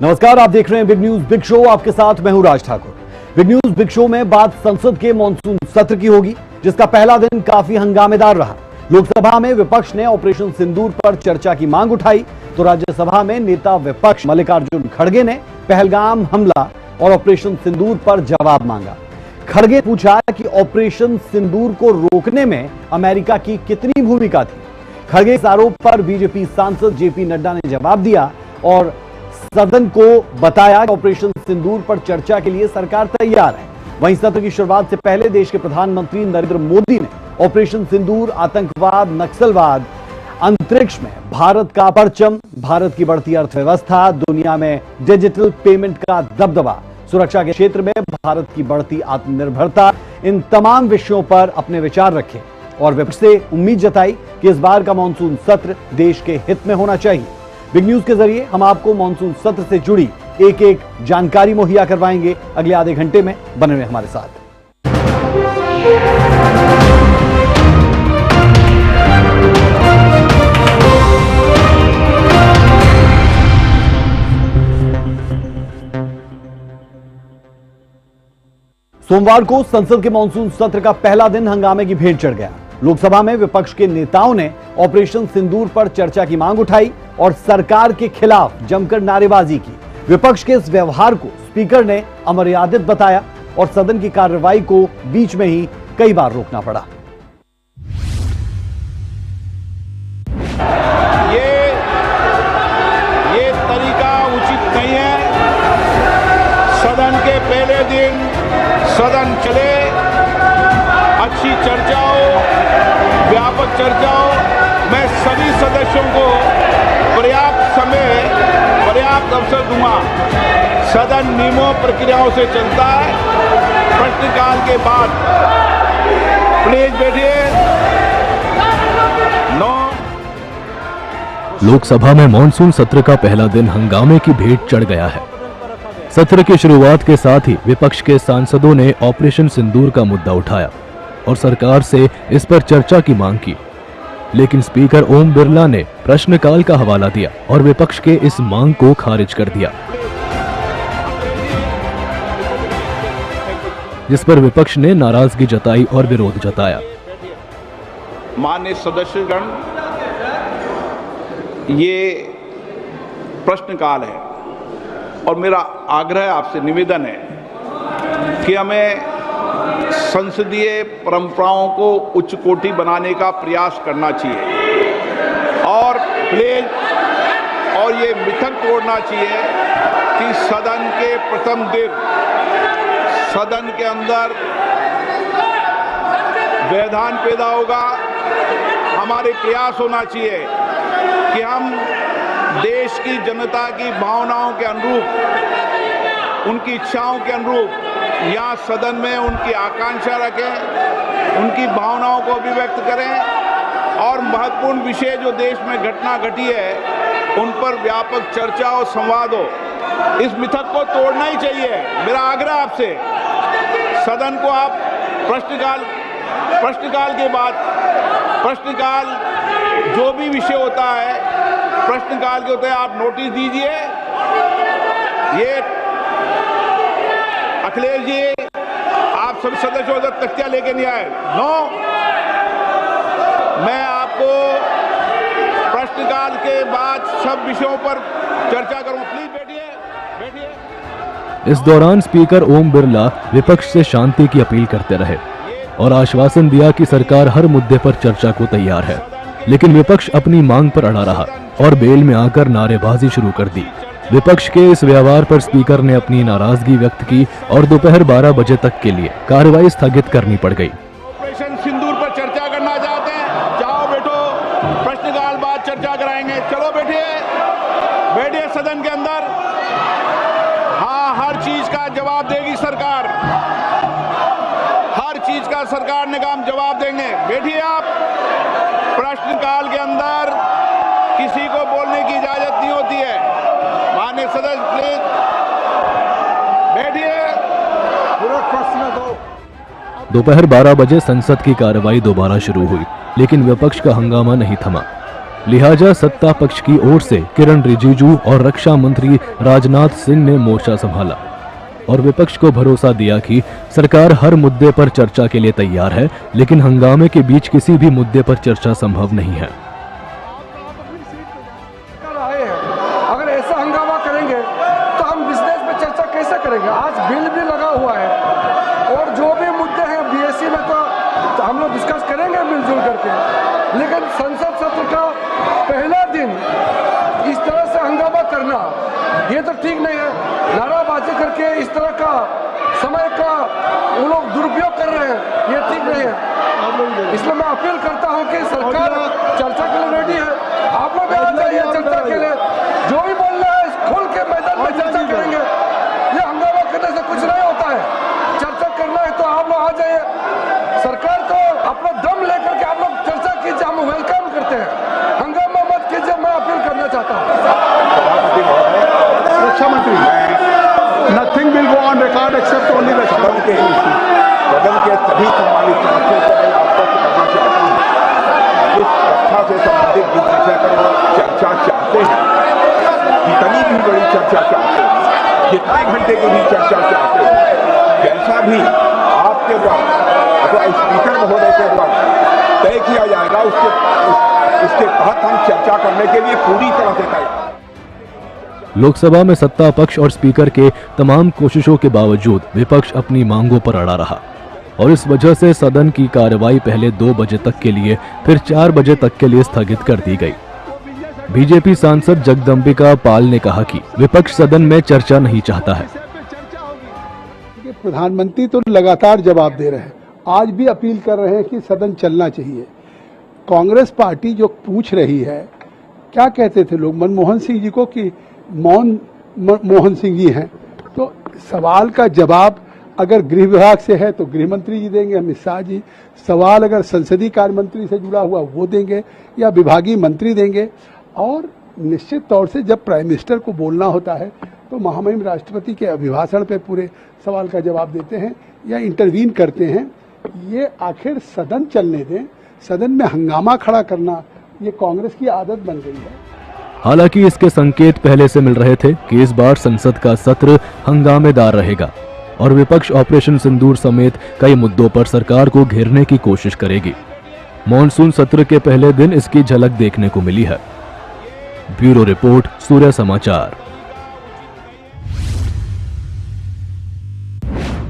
नमस्कार, आप देख रहे हैं बिग न्यूज बिग शो। आपके साथ मैं हूं Raj Thakur. Big news big show में बात संसद के मॉनसून सत्र की होगी, जिसका पहला दिन काफी हंगामेदार रहा। लोकसभा में विपक्ष ने ऑपरेशन सिंदूर पर चर्चा की मांग उठाई, तो राज्यसभा में नेता विपक्ष मल्लिकार्जुन खड़गे ने पहलगाम हमला और ऑपरेशन सिंदूर पर जवाब मांगा। खड़गे पूछा कि ऑपरेशन सिंदूर को रोकने में अमेरिका की कितनी भूमिका थी। खड़गे इस आरोप पर बीजेपी सांसद जेपी नड्डा ने जवाब दिया और सदन को बताया कि ऑपरेशन सिंदूर पर चर्चा के लिए सरकार तैयार है। वहीं सत्र की शुरुआत से पहले देश के प्रधानमंत्री नरेंद्र मोदी ने ऑपरेशन सिंदूर, आतंकवाद, नक्सलवाद, अंतरिक्ष में भारत का परचम, भारत की बढ़ती अर्थव्यवस्था, दुनिया में डिजिटल पेमेंट का दबदबा, सुरक्षा के क्षेत्र में भारत की बढ़ती आत्मनिर्भरता, इन तमाम विषयों पर अपने विचार रखे और विपक्ष से उम्मीद जताई कि इस बार का मानसून सत्र देश के हित में होना चाहिए। बिग न्यूज के जरिए हम आपको मानसून सत्र से जुड़ी एक एक जानकारी मुहैया करवाएंगे। अगले आधे घंटे में बने रहे हमारे साथ। सोमवार को संसद के मानसून सत्र का पहला दिन हंगामे की भेंट चढ़ गया। लोकसभा में विपक्ष के नेताओं ने ऑपरेशन सिंदूर पर चर्चा की मांग उठाई और सरकार के खिलाफ जमकर नारेबाजी की। विपक्ष के इस व्यवहार को स्पीकर ने अमर्यादित बताया और सदन की कार्रवाई को बीच में ही कई बार रोकना पड़ा। ये तरीका उचित नहीं है। सदन के पहले दिन सदन चले, अच्छी चर्चा हो, व्यापक चर्चा हो। मैं सभी सदस्यों को पर्याप्त समय, पर्याप्त अवसर दूंगा। सदन नियमों प्रक्रियाओं से चलता है। प्रश्नकाल के बाद प्लीज बैठिए। लोकसभा में मानसून सत्र का पहला दिन हंगामे की भेंट चढ़ गया है। सत्र की शुरुआत के साथ ही विपक्ष के सांसदों ने ऑपरेशन सिंदूर का मुद्दा उठाया और सरकार से इस पर चर्चा की मांग की, लेकिन स्पीकर ओम बिरला ने प्रश्नकाल का हवाला दिया और विपक्ष के इस मांग को खारिज कर दिया, जिस पर विपक्ष ने नाराजगी जताई और विरोध जताया। माननीय सदस्यगण, ये प्रश्नकाल है और मेरा आग्रह आपसे निवेदन है कि हमें संसदीय परंपराओं को उच्च कोटि बनाने का प्रयास करना चाहिए और प्लीज और ये मिथक तोड़ना चाहिए कि सदन के प्रथम दिन सदन के अंदर व्यवधान पैदा होगा। हमारे प्रयास होना चाहिए कि हम देश की जनता की भावनाओं के अनुरूप, उनकी इच्छाओं के अनुरूप यहाँ सदन में उनकी आकांक्षा रखें, उनकी भावनाओं को अभिव्यक्त करें और महत्वपूर्ण विषय जो देश में घटना घटी है उन पर व्यापक चर्चा और संवाद हो। इस मिथक को तोड़ना ही चाहिए। मेरा आग्रह आपसे, सदन को आप प्रश्नकाल के बाद प्रश्नकाल जो भी विषय होता है, प्रश्नकाल के होते हैं, आप नोटिस दीजिए। ये अखिलेश जी, आप सब सदस्यों को तख्तियां लेके नहीं आए। नो, मैं आपको प्रश्नकाल के बाद सब विषयों पर चर्चा करूं। प्लीज बैठिए। इस दौरान स्पीकर ओम बिरला विपक्ष से शांति की अपील करते रहे और आश्वासन दिया कि सरकार हर मुद्दे पर चर्चा को तैयार है, लेकिन विपक्ष अपनी मांग पर अड़ा रहा और बेल में आकर नारेबाजी शुरू कर दी। विपक्ष के इस व्यवहार पर स्पीकर ने अपनी नाराजगी व्यक्त की और दोपहर 12 बजे तक के लिए कार्रवाई स्थगित करनी पड़ गई। ऑपरेशन सिंदूर पर चर्चा करना चाहते हैं, जाओ बैठो, प्रश्नकाल बाद चर्चा कराएंगे। चलो बैठिए, बैठिए सदन के अंदर। हाँ, हर चीज का जवाब देगी सरकार, हर चीज का सरकार ने काम जवाब देंगे। बैठिए आप। प्रश्नकाल के अंदर किसी को बोलने की इजाजत नहीं होती है। माननीय सदस्य प्लीज बैठिए। पूरा प्रश्न दो। दोपहर 12 बजे संसद की कार्रवाई दोबारा शुरू हुई, लेकिन विपक्ष का हंगामा नहीं थमा। लिहाजा सत्ता पक्ष की ओर से किरण रिजिजू और रक्षा मंत्री राजनाथ सिंह ने मोर्चा संभाला और विपक्ष को भरोसा दिया कि सरकार हर मुद्दे पर चर्चा के लिए तैयार है, लेकिन हंगामे के बीच किसी भी मुद्दे पर चर्चा संभव नहीं है। अगर ऐसा हंगामा करेंगे तो हम बिजनेस में चर्चा कैसे करेंगे? आज बिल भी लगा हुआ है और जो भी मुद्दे हैं बीएससी में तो हम लोग डिस्कस करेंगे मिलजुल करके, लेकिन संसद सत्र का पहला दिन इस तरह से हंगामा करना ये तो ठीक नहीं है। नाराबाजी करके इस तरह का समय का वो लोग दुरुपयोग कर रहे हैं, ये ठीक नहीं है। इसलिए मैं अपील करता हूं कि सरकार चर्चा के लिए रेडी है, आप लोग आ जाइए चर्चा के लिए, जो भी बोलना है खोल के मैदान में चर्चा करेंगे। ये हंगामा करने से कुछ नहीं होता है, चर्चा करना है तो आप लोग आ जाइए, सरकार को अपना दम लेकर के आप लोग चर्चा कीजिए, हम वेलकम करते हैं, हंगामा मत कीजिए, मैं अपील करना चाहता हूँ। रक्षा मंत्री, nothing will go on record except only the सदन के सभी सम्मानित सदस्यों को मैं आश्वस्त करना चाहता हूँ, इस रक्षा से संबंधित जिस विषय पर वो चर्चा चाहते हैं, जितनी भी बड़ी चर्चा चाहते हैं, जितने घंटे की भी चर्चा चाहते हैं, जैसा भी आपके द्वारा अथवा स्पीकर महोदय के द्वारा तय किया जाएगा उसके तहत हम चर्चा करने के लिए पूरी तरह से तैयार। लोकसभा में सत्ता पक्ष और स्पीकर के तमाम कोशिशों के बावजूद विपक्ष अपनी मांगों पर अड़ा रहा और इस वजह से सदन की कार्रवाई पहले 2 बजे तक के लिए फिर 4 बजे तक के लिए स्थगित कर दी गई। बीजेपी सांसद जगदम्बिका पाल ने कहा कि विपक्ष सदन में चर्चा नहीं चाहता है। प्रधानमंत्री तो लगातार जवाब दे रहे हैं, आज भी अपील कर रहे हैं कि सदन चलना चाहिए। कांग्रेस पार्टी जो पूछ रही है, क्या कहते थे लोग मनमोहन सिंह जी को कि मोहन सिंह जी हैं, तो सवाल का जवाब अगर गृह विभाग से है तो गृह मंत्री जी देंगे, अमित शाह जी, सवाल अगर संसदीय कार्य मंत्री से जुड़ा हुआ वो देंगे या विभागीय मंत्री देंगे। और निश्चित तौर से जब प्राइम मिनिस्टर को बोलना होता है तो महामहिम राष्ट्रपति के अभिभाषण पे पूरे सवाल का जवाब देते हैं या इंटरवीन करते हैं। ये आखिर सदन चलने दें, सदन में हंगामा खड़ा करना ये कांग्रेस की आदत बन गई है। हालांकि इसके संकेत पहले से मिल रहे थे कि इस बार संसद का सत्र हंगामेदार रहेगा और विपक्ष ऑपरेशन सिंदूर समेत कई मुद्दों पर सरकार को घेरने की कोशिश करेगी। मॉनसून सत्र के पहले दिन इसकी झलक देखने को मिली है। ब्यूरो रिपोर्ट, सूर्य समाचार।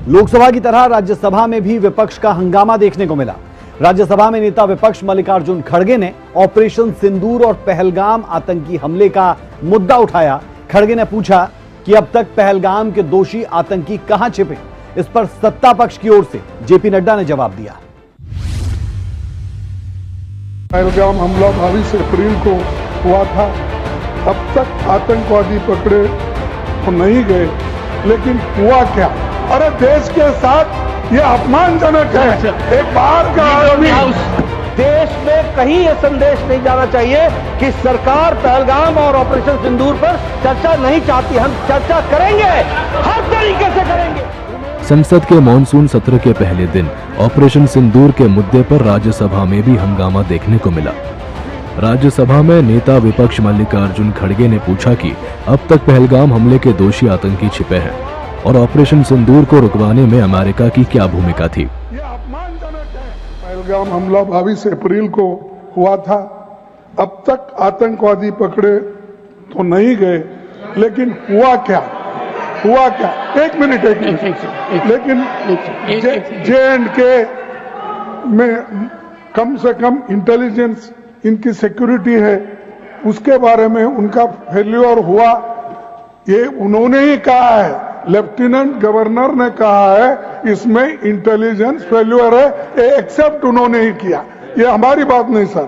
लोकसभा की तरह राज्यसभा में भी विपक्ष का हंगामा देखने को मिला। राज्यसभा में नेता विपक्ष मल्लिकार्जुन खड़गे ने ऑपरेशन सिंदूर और पहलगाम आतंकी हमले का मुद्दा उठाया। खड़गे ने पूछा कि अब तक पहलगाम के दोषी आतंकी कहां छिपे। इस पर सत्ता पक्ष की ओर से जेपी नड्डा ने जवाब दिया। पहलगाम हमला 22 अप्रैल को हुआ था, अब तक आतंकवादी पकड़े तो नहीं गए, लेकिन हुआ क्या? अरे देश के साथ ये अपमानजनक है। एक बार का आदमी देश में कहीं यह संदेश नहीं जाना चाहिए कि सरकार पहलगाम और ऑपरेशन सिंदूर पर चर्चा नहीं चाहती। हम चर्चा करेंगे, हर तरीके से करेंगे। संसद के मॉनसून सत्र के पहले दिन ऑपरेशन सिंदूर के मुद्दे पर राज्यसभा में भी हंगामा देखने को मिला। राज्यसभा में नेता विपक्ष मल्लिकार्जुन खड़गे ने पूछा कि अब तक पहलगाम हमले के दोषी आतंकी छिपे हैं और ऑपरेशन सिंदूर को रुकवाने में अमेरिका की क्या भूमिका थी। ये अपमानजनक है। पहलगाम हमला 22 अप्रैल को हुआ था, अब तक आतंकवादी पकड़े तो नहीं गए, लेकिन हुआ क्या? एक मिनट लेकिन J&K में कम से कम इंटेलिजेंस इनकी सिक्योरिटी है, उसके बारे में उनका फेल्योर हुआ, ये उन्होंने ही कहा है। लेफ्टिनेंट गवर्नर ने कहा है इसमें इंटेलिजेंस फेल्योर है, ये एक्सेप्ट उन्होंने ही किया, ये हमारी बात नहीं सर।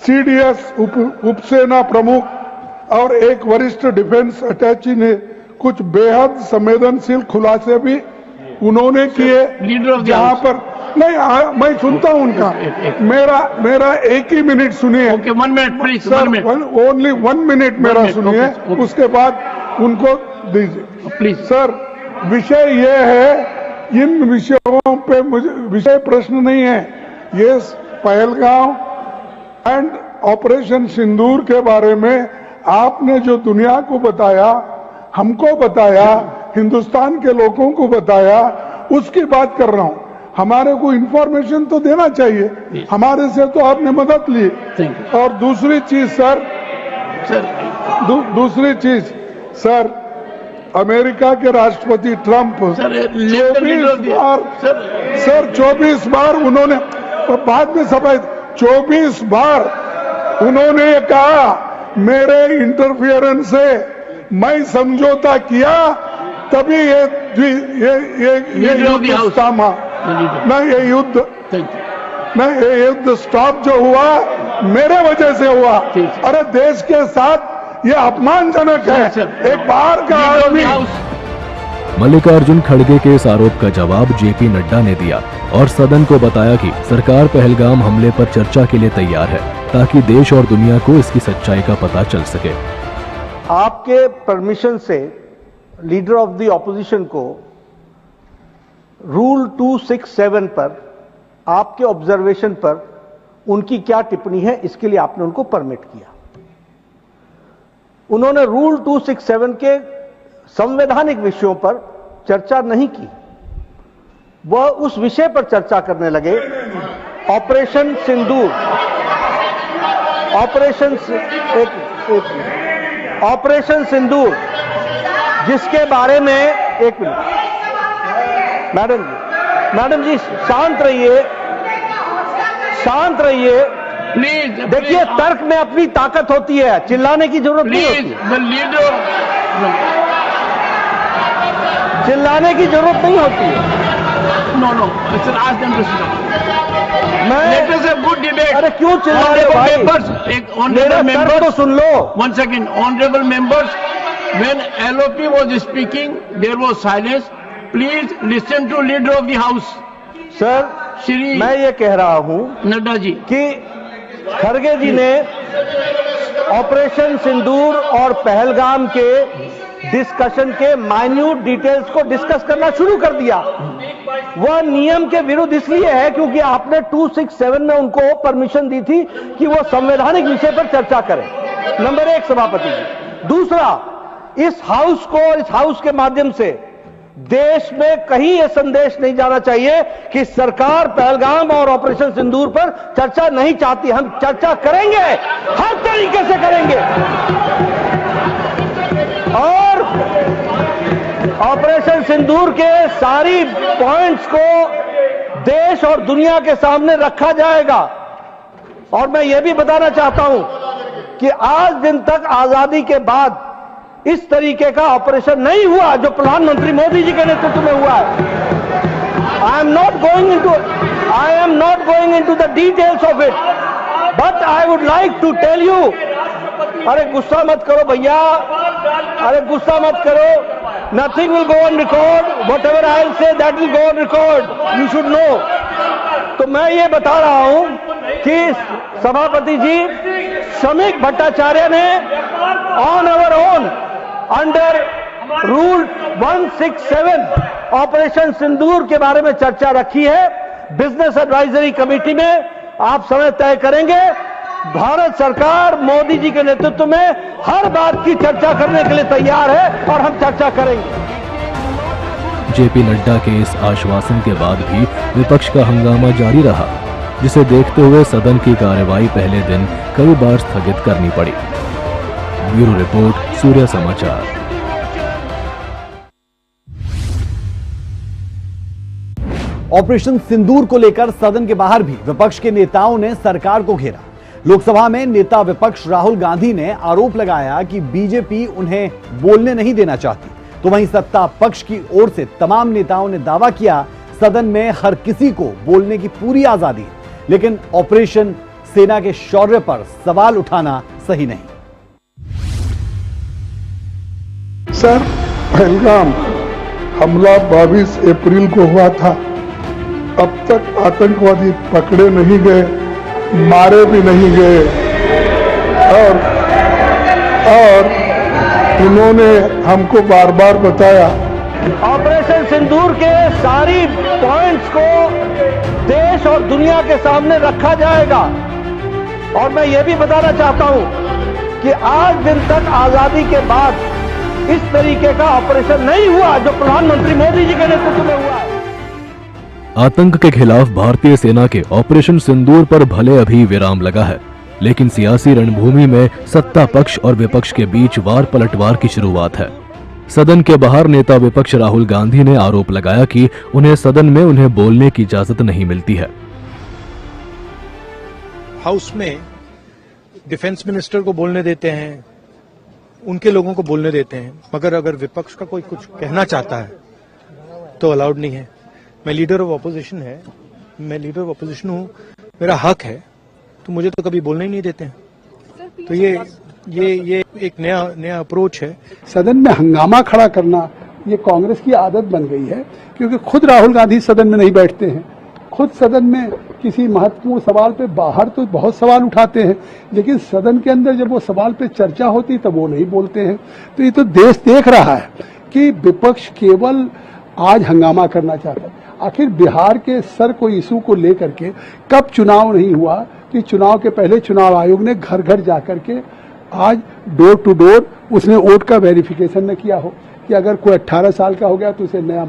सीडीएस उपसेना प्रमुख और एक वरिष्ठ डिफेंस अटैची ने कुछ बेहद संवेदनशील खुलासे भी उन्होंने किए, जहां पर नहीं मैं सुनता हूं उनका, मेरा एक ही मिनट सुनिए। Okay, 1 minute please sir, only 1 minute मेरा सुनिए, उसके बाद उनको दीजिए प्लीज। सर, विषय ये है, इन विषयों पे मुझे विषय प्रश्न नहीं है, ये पहलगाम एंड ऑपरेशन सिंदूर के बारे में आपने जो दुनिया को बताया, हमको बताया, हिंदुस्तान के लोगों को बताया, उसकी बात कर रहा हूं। हमारे को इंफॉर्मेशन तो देना चाहिए, हमारे से तो आपने मदद ली। और दूसरी चीज सर, दूसरी चीज सर, अमेरिका के राष्ट्रपति ट्रंप 24 बार उन्होंने, बाद में सफाई, 24 बार उन्होंने कहा मेरे इंटरफियरेंस से मैं समझौता किया, तभी ये युद्ध थामा, नहीं ये युद्ध, नहीं ये युद्ध स्टॉप जो हुआ मेरे वजह से हुआ। अरे देश के साथ ये अपमानजनक है, एक बाहर का आदमी। मल्लिकार्जुन खड़गे के इस आरोप का जवाब जेपी नड्डा ने दिया और सदन को बताया कि सरकार पहलगाम हमले पर चर्चा के लिए तैयार है, ताकि देश और दुनिया को इसकी सच्चाई का पता चल सके। आपके परमिशन से लीडर ऑफ द ऑपोजिशन को रूल 267 पर, आपके ऑब्जर्वेशन पर उनकी क्या टिप्पणी है, इसके लिए आपने उनको परमिट किया। उन्होंने रूल 267 के संवैधानिक विषयों पर चर्चा नहीं की, वह उस विषय पर चर्चा करने लगे, ऑपरेशन सिंदूर, ऑपरेशन सिंदूर, जिसके बारे में, एक मिनट मैडम जी शांत रहिए, शांत रहिए प्लीज। देखिए तर्क में अपनी ताकत होती है, चिल्लाने की जरूरत नहीं होती, चिल्लाने की जरूरत नहीं होती है। Good debate. अरे क्यों चिल्ला रहे हो भाई, मेरा तर्क तो सुन लो। One second, honorable members, when LOP was speaking, there was silence. Please listen to leader of the house. Sir, Shri मैं ये कह रहा हूं नड्डा जी कि खड़गे जी ने ऑपरेशन सिंदूर और पहलगाम के डिस्कशन के माइन्यूट डिटेल्स को डिस्कस करना शुरू कर दिया। वह नियम के विरुद्ध इसलिए है क्योंकि आपने 267 में उनको परमिशन दी थी कि वो संवैधानिक विषय पर चर्चा करें, नंबर 1 सभापति जी। दूसरा, इस हाउस को और इस हाउस के माध्यम से देश में कहीं यह संदेश नहीं जाना चाहिए कि सरकार पहलगाम और ऑपरेशन सिंदूर पर चर्चा नहीं चाहती। हम चर्चा करेंगे, हर तरीके से करेंगे, और ऑपरेशन सिंदूर के सारी पॉइंट्स को देश और दुनिया के सामने रखा जाएगा। और मैं यह भी बताना चाहता हूं कि आज दिन तक आजादी के बाद इस तरीके का ऑपरेशन नहीं हुआ जो प्रधानमंत्री मोदी जी के नेतृत्व में हुआ है। I am not going into the details of it, but I would like to tell you. अरे गुस्सा मत करो भैया, अरे गुस्सा मत करो। Nothing will go on record, whatever I will say that will go on record, you should know. तो मैं ये बता रहा हूं कि सभापति जी श्रमिक भट्टाचार्य ने on our own under rule 167 operation Sindoor के बारे में चर्चा रखी है। बिजनेस एडवाइजरी कमेटी में आप समय तय करेंगे। भारत सरकार मोदी जी के नेतृत्व में हर बात की चर्चा करने के लिए तैयार है और हम चर्चा करेंगे। जेपी नड्डा के इस आश्वासन के बाद भी विपक्ष का हंगामा जारी रहा, जिसे देखते हुए सदन की कार्यवाही पहले दिन कई बार स्थगित करनी पड़ी। ब्यूरो रिपोर्ट, सूर्य समाचार। ऑपरेशन सिंदूर को लेकर सदन के बाहर भी विपक्ष के नेताओं ने सरकार को घेरा। लोकसभा में नेता विपक्ष राहुल गांधी ने आरोप लगाया कि बीजेपी उन्हें बोलने नहीं देना चाहती, तो वहीं सत्ता पक्ष की ओर से तमाम नेताओं ने दावा किया सदन में हर किसी को बोलने की पूरी आजादी है, लेकिन ऑपरेशन सेना के शौर्य पर सवाल उठाना सही नहीं। सर, पहलगाम हमला 22 अप्रैल को हुआ था। अब तक आतंकवादी पकड़े नहीं गए, मारे भी नहीं गए, और उन्होंने हमको बार बार बताया ऑपरेशन सिंदूर के सारी पॉइंट्स को देश और दुनिया के सामने रखा जाएगा। और मैं ये भी बताना चाहता हूं कि आज दिन तक आजादी के बाद इस तरीके का ऑपरेशन नहीं हुआ जो प्रधानमंत्री मोदी जी के नेतृत्व में हुआ है। आतंक के खिलाफ भारतीय सेना के ऑपरेशन सिंदूर पर भले अभी विराम लगा है, लेकिन सियासी रणभूमि में सत्ता पक्ष और विपक्ष के बीच वार पलटवार की शुरुआत है। सदन के बाहर नेता विपक्ष राहुल गांधी ने आरोप लगाया कि उन्हें सदन में उन्हें बोलने की इजाजत नहीं मिलती है। हाउस में डिफेंस मिनिस्टर को बोलने देते हैं, उनके लोगों को बोलने देते हैं, मगर अगर विपक्ष का कोई कुछ कहना चाहता है तो अलाउड नहीं है। मैं लीडर ऑफ अपोजिशन हूँ, मेरा हक है, तो मुझे तो कभी बोलने ही नहीं देते हैं। तो ये एक नया अप्रोच है। सदन में हंगामा खड़ा करना ये कांग्रेस की आदत बन गई है, क्योंकि खुद राहुल गांधी सदन में नहीं बैठते हैं, खुद सदन में किसी महत्वपूर्ण सवाल पे बाहर तो बहुत सवाल उठाते हैं, लेकिन सदन के अंदर जब वो सवाल पे चर्चा होती तब वो नहीं बोलते हैं। तो ये तो देश देख रहा है कि विपक्ष केवल आज हंगामा करना चाहता है। आखिर बिहार के सर को इशू को लेकर के कब चुनाव नहीं हुआ कि चुनाव के पहले चुनाव आयोग ने घर घर जाकर के आज डोर टू डोर उसने वोट का वेरिफिकेशन न किया हो कि अगर कोई 18 साल का हो गया तो उसे नया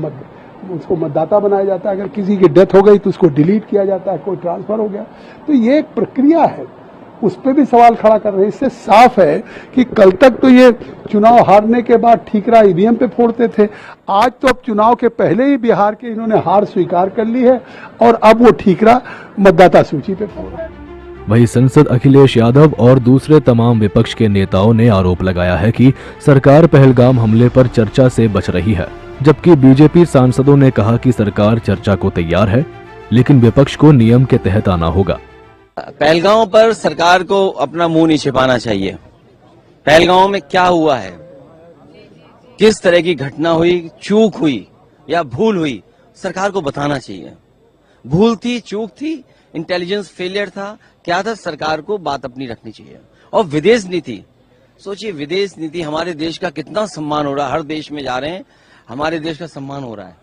उसको मतदाता बनाया जाता है, अगर किसी की डेथ हो गई तो उसको डिलीट किया जाता है, कोई ट्रांसफर हो गया। तो ये एक प्रक्रिया है, उस पर भी सवाल खड़ा कर रहे हैं। इससे साफ है कि कल तक तो ये चुनाव हारने के बाद ठीकरा ईवीएम पे फोड़ते थे, आज तो अब चुनाव के पहले ही बिहार के इन्होंने हार स्वीकार कर ली है और अब वो ठीकरा मतदाता सूची पे फोड़ रहे हैं। वहीं संसद अखिलेश यादव और दूसरे तमाम विपक्ष के नेताओं ने आरोप लगाया है कि सरकार पहलगाम हमले पर चर्चा से बच रही है, जबकि बीजेपी सांसदों ने कहा कि सरकार चर्चा को तैयार है, लेकिन विपक्ष को नियम के तहत आना होगा। पहलगांव पर सरकार को अपना मुंह नहीं छिपाना चाहिए। पहलगांव में क्या हुआ है, किस तरह की घटना हुई, चूक हुई या भूल हुई, सरकार को बताना चाहिए। भूल थी, चूक थी, इंटेलिजेंस फेलियर था, क्या था, सरकार को बात अपनी रखनी चाहिए। और विदेश नीति, सोचिए विदेश नीति, हमारे देश का कितना सम्मान हो रहा है, हर देश में जा रहे हैं, हमारे देश का सम्मान हो रहा है।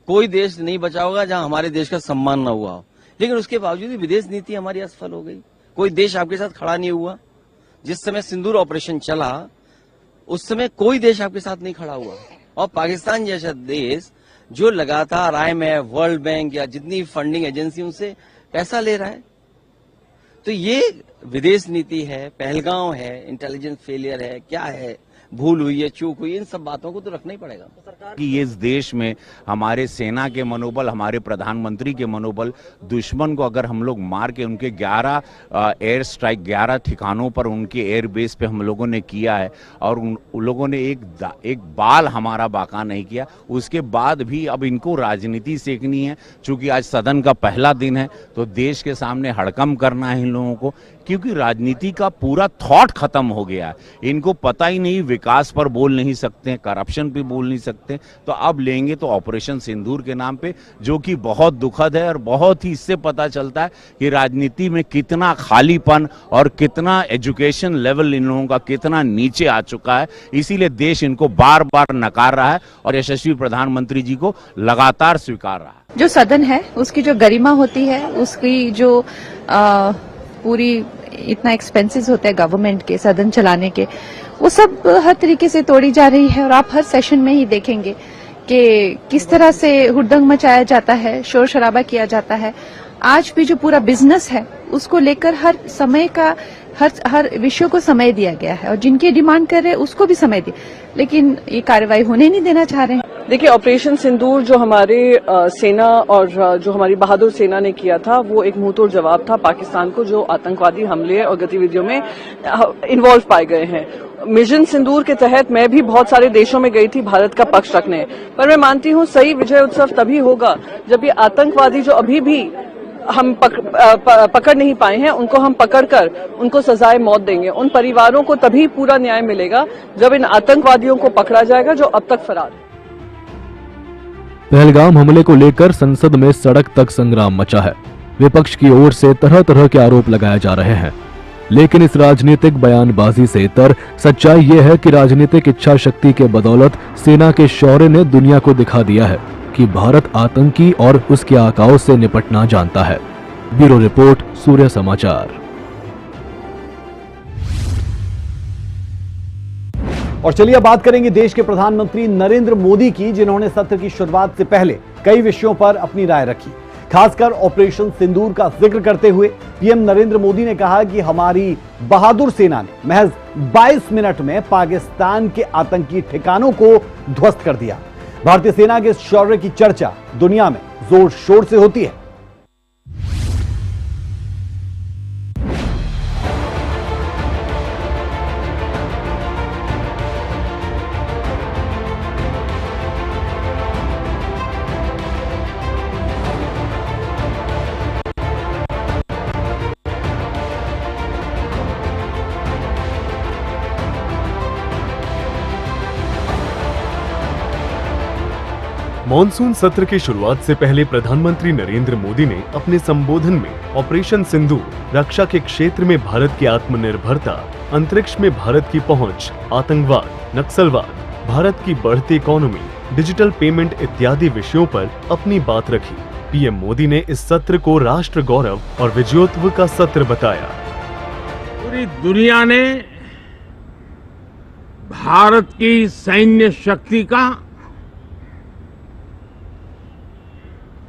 कोई देश नहीं बचा होगा जहां हमारे देश का सम्मान ना हुआ हो, लेकिन उसके बावजूद भी विदेश नीति हमारी असफल हो गई। कोई देश आपके साथ खड़ा नहीं हुआ। जिस समय सिंदूर ऑपरेशन चला उस समय कोई देश आपके साथ नहीं खड़ा हुआ, और पाकिस्तान जैसा देश जो लगातार IMF, वर्ल्ड बैंक या जितनी फंडिंग एजेंसी उनसे पैसा ले रहा है। तो ये विदेश नीति है, पहलगांव है, इंटेलिजेंस फेलियर है, क्या है, भूल हुई है, चूक हुई, इन सब बातों को तो रखना ही पड़ेगा। कि ये इस देश में हमारे सेना के मनोबल, हमारे प्रधानमंत्री के मनोबल, दुश्मन को अगर हम लोग मार के उनके 11 एयर स्ट्राइक 11 ठिकानों पर उनके एयर बेस पे हम लोगों ने किया है, और उन लोगों ने एक बाल हमारा बाका नहीं किया। उसके बाद भी अब इनको राजनीति सेकनी है। चूंकि आज सदन का पहला दिन है तो देश के सामने हड़कंप करना है इन लोगों को, क्योंकि राजनीति का पूरा थॉट खत्म हो गया है। इनको पता ही नहीं, विकास पर बोल नहीं सकते, करप्शन पे बोल नहीं सकते, तो अब लेंगे तो ऑपरेशन सिंदूर के नाम पे, जो कि बहुत दुखद है। और बहुत ही इससे पता चलता है कि राजनीति में कितना खालीपन और कितना एजुकेशन लेवल इन लोगों का कितना नीचे आ चुका है। इसीलिए देश इनको बार बार नकार रहा है और यशस्वी प्रधानमंत्री जी को लगातार स्वीकार रहा है। जो सदन है उसकी जो गरिमा होती है, उसकी जो पूरी इतना एक्सपेंसेस होते हैं गवर्नमेंट के सदन चलाने के, वो सब हर तरीके से तोड़ी जा रही है। और आप हर सेशन में ही देखेंगे कि किस तरह से हुड़दंग मचाया जाता है, शोर शराबा किया जाता है। आज भी जो पूरा बिजनेस है उसको लेकर हर समय का हर विषय को समय दिया गया है, और जिनकी डिमांड कर रहे हैं उसको भी समय दिया, लेकिन ये कार्रवाई होने नहीं देना चाह रहे हैं। देखिए, ऑपरेशन सिंदूर जो हमारे सेना और जो हमारी बहादुर सेना ने किया था, वो एक मुंहतोड़ जवाब था पाकिस्तान को, जो आतंकवादी हमले और गतिविधियों में इन्वॉल्व पाए गए हैं। मिशन सिंदूर के तहत मैं भी बहुत सारे देशों में गई थी भारत का पक्ष रखने, पर मैं मानती हूँ सही विजय उत्सव तभी होगा जब ये आतंकवादी जो अभी भी हम पकड़ नहीं पाए हैं, उनको हम पकड़कर उनको सजाए मौत देंगे। उन परिवारों को तभी पूरा न्याय मिलेगा जब इन आतंकवादियों को पकड़ा जाएगा जो अब तक फरार है। पहलगाम हमले को लेकर संसद में सड़क तक संग्राम मचा है। विपक्ष की ओर से तरह तरह के आरोप लगाए जा रहे हैं, लेकिन इस राजनीतिक बयानबाजी से इतर सच्चाई ये है कि राजनीतिक इच्छा शक्ति के बदौलत सेना के शौर्य ने दुनिया को दिखा दिया है कि भारत आतंकी और उसके आकाओं से निपटना जानता है। ब्यूरो रिपोर्ट, सूर्य समाचार। और चलिए बात करेंगे देश के प्रधानमंत्री नरेंद्र मोदी की, जिन्होंने सत्र की शुरुआत से पहले कई विषयों पर अपनी राय रखी। खासकर ऑपरेशन सिंदूर का जिक्र करते हुए पीएम नरेंद्र मोदी ने कहा कि हमारी बहादुर सेना ने महज 22 मिनट में पाकिस्तान के आतंकी ठिकानों को ध्वस्त कर दिया। भारतीय सेना के शौर्य की चर्चा दुनिया में जोर शोर से होती है। मॉनसून सत्र की शुरुआत से पहले प्रधानमंत्री नरेंद्र मोदी ने अपने संबोधन में ऑपरेशन सिंदूर, रक्षा के क्षेत्र में भारत की आत्मनिर्भरता, अंतरिक्ष में भारत की पहुंच, आतंकवाद, नक्सलवाद, भारत की बढ़ती इकोनॉमी, डिजिटल पेमेंट इत्यादि विषयों पर अपनी बात रखी। पीएम मोदी ने इस सत्र को राष्ट्र गौरव और विजयोत्सव का सत्र बताया। पूरी दुनिया ने भारत की सैन्य शक्ति का,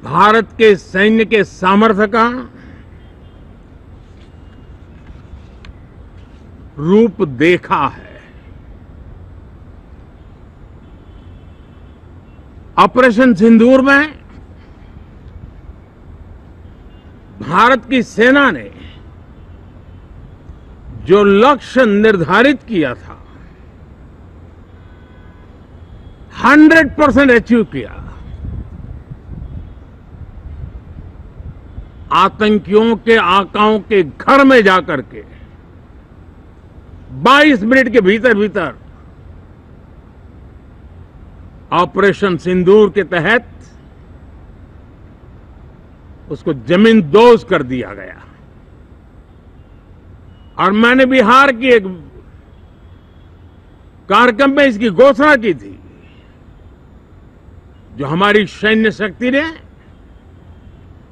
भारत के सैन्य के सामर्थ्य का रूप देखा है। ऑपरेशन सिंदूर में भारत की सेना ने जो लक्ष्य निर्धारित किया था 100% अचीव किया। आतंकियों के आकाओं के घर में जाकर के 22 मिनट के भीतर भीतर ऑपरेशन सिंदूर के तहत उसको जमींदोज कर दिया गया। और मैंने बिहार की एक कार्यक्रम में इसकी घोषणा की थी, जो हमारी सैन्य शक्ति ने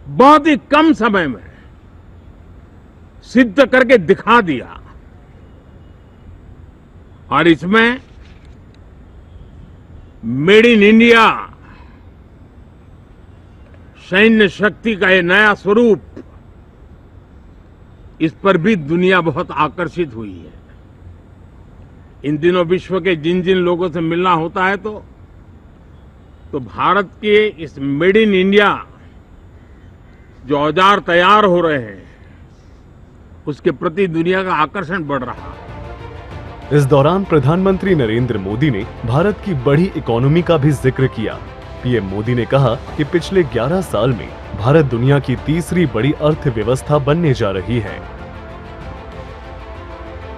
बहुत ही कम समय में सिद्ध करके दिखा दिया। और इसमें मेड इन इंडिया सैन्य शक्ति का ये नया स्वरूप, इस पर भी दुनिया बहुत आकर्षित हुई है। इन दिनों विश्व के जिन जिन लोगों से मिलना होता है तो भारत के इस मेड इन इंडिया जो औजार तैयार हो रहे हैं, उसके प्रति दुनिया का आकर्षण बढ़ रहा है। इस दौरान प्रधानमंत्री नरेंद्र मोदी ने भारत की बढ़ी इकोनॉमी का भी जिक्र किया। पीएम मोदी ने कहा कि पिछले 11 साल में भारत दुनिया की तीसरी बड़ी अर्थव्यवस्था बनने जा रही है।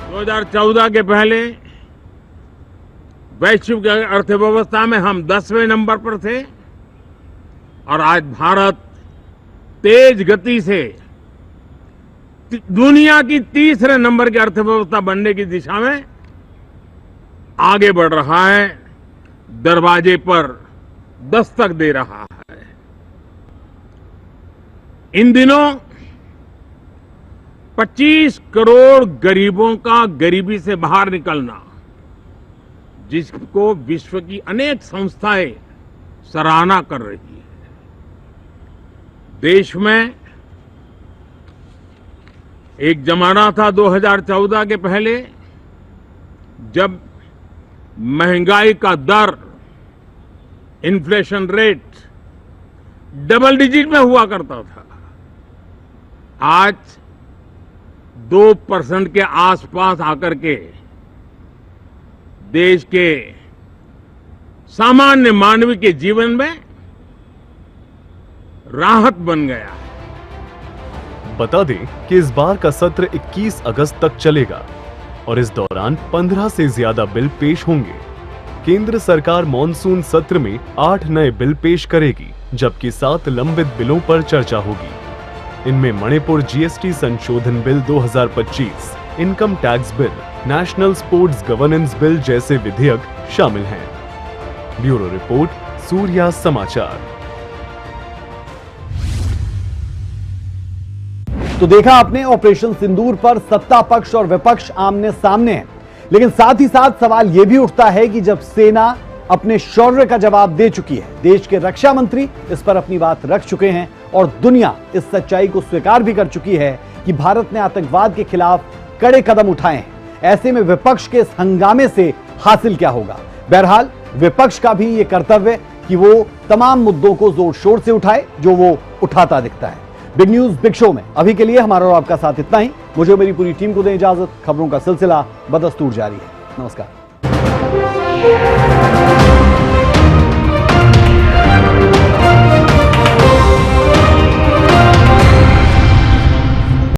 2014 के पहले वैश्विक अर्थव्यवस्था में हम 10वें नंबर पर थे, और आज भारत तेज गति से दुनिया की तीसरे नंबर की अर्थव्यवस्था बनने की दिशा में आगे बढ़ रहा है, दरवाजे पर दस्तक दे रहा है। इन दिनों 25 करोड़ गरीबों का गरीबी से बाहर निकलना, जिसको विश्व की अनेक संस्थाएं सराहना कर रही है। देश में एक जमाना था 2014 के पहले, जब महंगाई का दर, इन्फ्लेशन रेट डबल डिजिट में हुआ करता था। आज 2% के आसपास आकर के देश के सामान्य मानव के जीवन में राहत बन गया है। बता दें कि इस बार का सत्र 21 अगस्त तक चलेगा और इस दौरान 15 से ज्यादा बिल पेश होंगे। केंद्र सरकार मॉनसून सत्र में 8 नए बिल पेश करेगी, जबकि 7 लंबित बिलों पर चर्चा होगी। इनमें मणिपुर जीएसटी संशोधन bill 2025, income tax bill, national sports governance bill जैसे विधेयक शामिल हैं। ब्यूरो रिपोर्ट, सूर्या समाचार। तो देखा आपने, ऑपरेशन सिंदूर पर सत्ता पक्ष और विपक्ष आमने सामने है। लेकिन साथ ही साथ सवाल यह भी उठता है कि जब सेना अपने शौर्य का जवाब दे चुकी है, देश के रक्षा मंत्री इस पर अपनी बात रख चुके हैं और दुनिया इस सच्चाई को स्वीकार भी कर चुकी है कि भारत ने आतंकवाद के खिलाफ कड़े कदम उठाए हैं, ऐसे में विपक्ष के इस हंगामे से हासिल क्या होगा? बहरहाल विपक्ष का भी यह कर्तव्य कि वो तमाम मुद्दों को जोर शोर से उठाए जो वो उठाता दिखता है। बिग न्यूज बिग शो में अभी के लिए हमारा और आपका साथ इतना ही। मुझे और मेरी पूरी टीम को दें इजाजत। खबरों का सिलसिला बदस्तूर जारी है। नमस्कार।